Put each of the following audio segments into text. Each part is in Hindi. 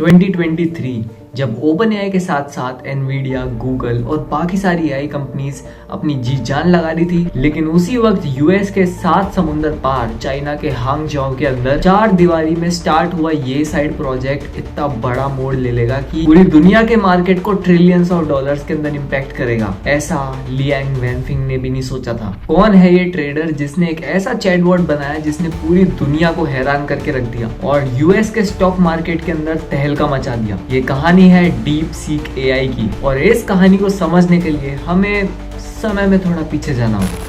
2023 जब ओपन एआई के साथ साथ एनवीडिया, गूगल और बाकी सारी एआई कंपनीज अपनी जी जान लगा रही थी, लेकिन उसी वक्त यूएस के 7 समुंदर पार चाइना के हांगझाओ के अंदर 4 दीवारी में स्टार्ट हुआ ये साइड प्रोजेक्ट इतना बड़ा मोड़ ले लेगा कि पूरी दुनिया के मार्केट को ट्रिलियंस ऑफ डॉलर्स के अंदर इम्पैक्ट करेगा। ऐसा लियांग वैनफिंग ने भी नहीं सोचा था। कौन है ये ट्रेडर जिसने एक ऐसा चैटबॉट बनाया जिसने पूरी दुनिया को हैरान करके रख दिया और यूएस के स्टॉक मार्केट के अंदर तहलका मचा दिया। ये कहानी है डीप सीक एआई की, और इस कहानी को समझने के लिए हमें समय में थोड़ा पीछे जाना होगा।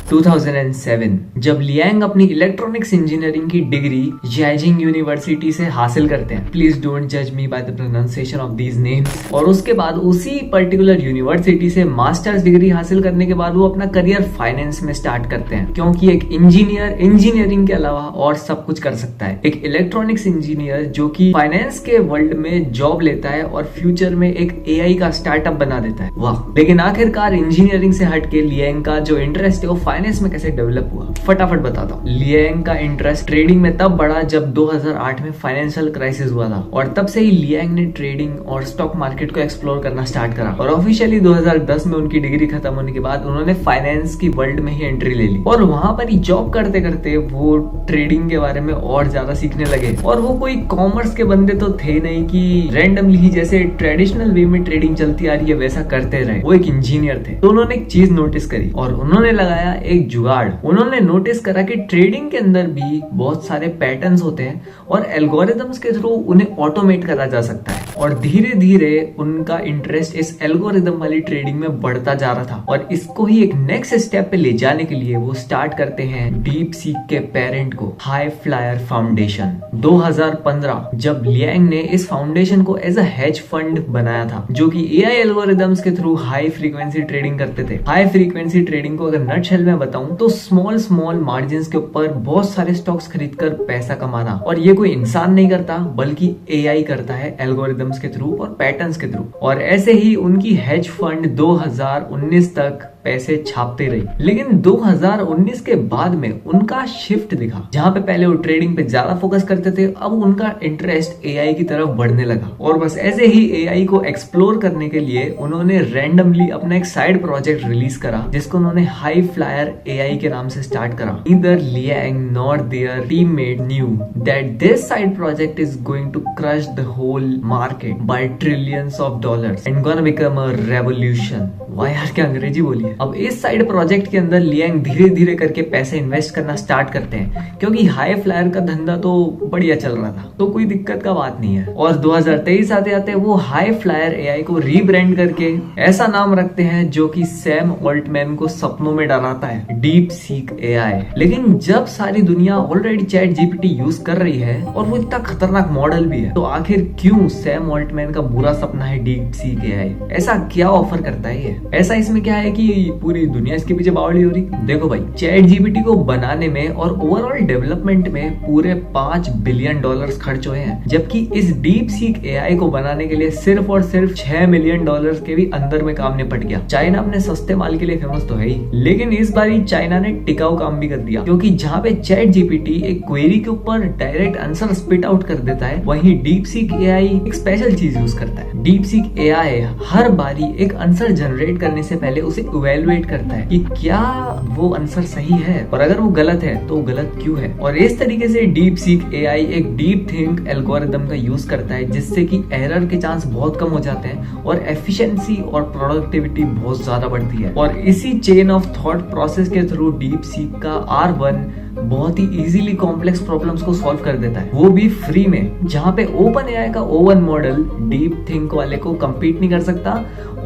2007 जब लियांग अपनी इलेक्ट्रॉनिक्स इंजीनियरिंग की डिग्री जैजिंग यूनिवर्सिटी से हासिल करते हैं, प्लीज डोंट जज me by the pronunciation of these names, और उसके बाद उसी पर्टिकुलर यूनिवर्सिटी से मास्टर्स डिग्री हासिल करने के बाद वो अपना करियर फाइनेंस में स्टार्ट करते हैं, क्योंकि एक इंजीनियर इंजीनियरिंग के अलावा और सब कुछ कर सकता है। एक इलेक्ट्रॉनिक्स इंजीनियर जो कि फाइनेंस के वर्ल्ड में जॉब लेता है और फ्यूचर में एक एआई का स्टार्टअप बना देता है। वाह! लेकिन आखिरकार इंजीनियरिंग से हटके लियांग का जो इंटरेस्ट है वो फाइनेंस में कैसे डेवलप हुआ, फटाफट बताता हूँ। लियांग का इंटरेस्ट ट्रेडिंग में तब बढ़ा जब 2008 में फाइनेंशियल क्राइसिस हुआ था, और तब से ही लियांग ने ट्रेडिंग और स्टॉक मार्केट को एक्सप्लोर करना स्टार्ट करा। और ऑफिशियली 2010 में उनकी डिग्री खत्म होने के बाद उन्होंने फाइनेंस की वर्ल्ड में ही एंट्री ले ली, और वहां पर ही जॉब करते करते वो ट्रेडिंग के बारे में और ज्यादा सीखने लगे। और वो कोई कॉमर्स के बंदे तो थे नहीं कि रैंडमली ही जैसे ट्रेडिशनल वे में ट्रेडिंग चलती आ रही है वैसा करते रहे। वो एक इंजीनियर थे, तो उन्होंने एक चीज नोटिस करी और उन्होंने लगाया एक जुगाड़। उन्होंने नोटिस करा कि ट्रेडिंग के अंदर भी बहुत सारे पैटर्न्स होते हैं और एल्गोरिदम्स के थ्रू उन्हें ऑटोमेट करा जा सकता है। और धीरे धीरे उनका इंटरेस्ट इस एल्गोरिदम वाली ट्रेडिंग में बढ़ता जा रहा था, और इसको ही एक नेक्स्ट स्टेप पे ले जाने के लिए वो स्टार्ट करते हैं डीप सीक के पेरेंट को, हाई फ्लायर फाउंडेशन। 2015 जब लियांग ने इस फाउंडेशन को एज अ हेज फंड बनाया था, जो कि एआई एल्गोरिदम्स के थ्रू हाई फ्रीक्वेंसी ट्रेडिंग करते थे। हाई फ्रीक्वेंसी ट्रेडिंग को अगर नटशेल में बताऊं तो स्मॉल मार्जिन के ऊपर बहुत सारे स्टॉक्स खरीदकर पैसा कमाना, और ये कोई इंसान नहीं करता बल्कि एआई करता है एल्गोरिदम्स के थ्रू और पैटर्न्स के थ्रू। और ऐसे ही उनकी हेज फंड 2019 तक पैसे छापते रही। लेकिन 2019 के बाद में उनका शिफ्ट दिखा, जहां पे पहले वो ट्रेडिंग पे ज्यादा फोकस करते थे, अब उनका इंटरेस्ट एआई की तरफ बढ़ने लगा। और बस ऐसे ही एआई को एक्सप्लोर करने के लिए उन्होंने रैंडमली अपना एक साइड प्रोजेक्ट रिलीज करा, जिसको उन्होंने हाई फ्लायर एआई के नाम से स्टार्ट करा। Neither Liang nor their teammate knew that this side project is going to crush the whole market by trillions of dollars and gonna become a revolution. वाह यार, क्या अंग्रेजी बोली है। अब इस साइड प्रोजेक्ट के अंदर लियांग धीरे धीरे करके पैसे इन्वेस्ट करना स्टार्ट करते हैं, क्योंकि हाई फ्लायर का धंधा तो बढ़िया चल रहा था, तो कोई दिक्कत का बात नहीं है। और 2023 आते आते वो हाई फ्लायर एआई को रीब्रांड करके ऐसा नाम रखते हैं जो कि सैम ऑल्टमैन को सपनों में डराता है, डीप सीक एआई। लेकिन जब सारी दुनिया ऑलरेडी चैट जीपीटी यूज कर रही है और वो इतना खतरनाक मॉडल भी है, तो आखिर क्यों सैम ऑल्टमैन का बुरा सपना है डीप सीक एआई? ऐसा क्या ऑफर करता है ये? ऐसा इसमें क्या है कि पूरी दुनिया इसके पीछे बावली हो रही? देखो भाई, चैट जीपीटी को बनाने में और ओवरऑल डेवलपमेंट में पूरे $5 बिलियन खर्च हुए हैं, जबकि इस डीप सीक एआई को बनाने के लिए सिर्फ और सिर्फ $6 मिलियन के भी अंदर में काम निपट गया। चाइना अपने सस्ते माल के लिए फेमस तो है ही, लेकिन इस बार चाइना ने टिकाऊ काम भी कर दिया, क्योंकि जहाँ पे चैट जीपीटी एक क्वेरी के ऊपर डायरेक्ट आंसर स्पिट आउट कर देता है, वहीं डीप सीक एआई एक स्पेशल चीज यूज करता है। डीप सीक एआई हर बारी एक आंसर जनरेट करने से पहले उसे इवैल्यूएट करता है कि क्या वो आंसर सही है, और अगर वो गलत है तो गलत क्यों है। और इस तरीके से डीप सीक एआई एक डीप थिंक एल्गोरिदम का यूज करता है, जिससे कि एरर के चांस बहुत कम हो जाते हैं और एफिशिएंसी और प्रोडक्टिविटी बहुत ज्यादा बढ़ती है। और इसी चेन ऑफ थॉट प्रोसेस के थ्रू डीप सीक का R1 बहुत ही इजीली कॉम्प्लेक्स प्रॉब्लम्स को सॉल्व कर देता है, वो भी फ्री में, जहां पे ओपन एआई का O1 मॉडल डीप थिंक वाले को compete नहीं कर सकता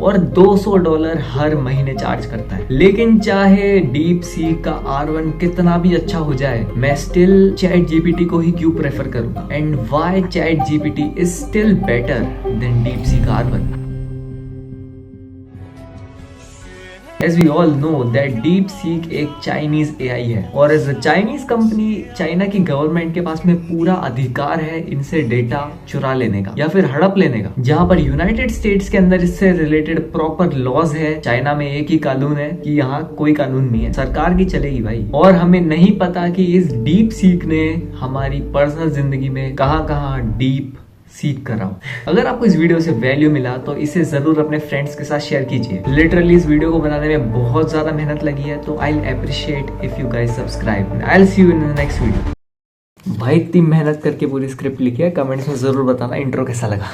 और $200 हर महीने चार्ज करता है। लेकिन चाहे डीप सीक का R1 कितना भी अच्छा हो जाए, मैं स्टिल चैट जीपीटी को ही क्यों प्रेफर करूंगा? And why ChatGPT is still better than DeepSeek R1? As we all know that DeepSeek एक चाइनीज एआई है और as a Chinese company China की गवर्नमेंट के पास में पूरा अधिकार है इनसे डेटा चुरा लेने का या फिर हड़प लेने का। जहां पर यूनाइटेड स्टेट्स के अंदर इससे रिलेटेड प्रॉपर लॉज है, चाइना में एक ही कानून है कि यहाँ कोई कानून नहीं है, सरकार की चलेगी भाई। और हमें नहीं पता कि इस डीप सीक ने हमारी पर्सनल जिंदगी में कहां कहां डीप सीख कर रहा हूँ। अगर आपको इस वीडियो से वैल्यू मिला तो इसे जरूर अपने फ्रेंड्स के साथ शेयर कीजिए। लिटरली इस वीडियो को बनाने में बहुत ज्यादा मेहनत लगी है, तो I appreciate if you guys subscribe. I will see you in the next video. भाई इतनी मेहनत करके पूरी स्क्रिप्ट लिखी है, कमेंट्स में जरूर बताना इंट्रो कैसा लगा।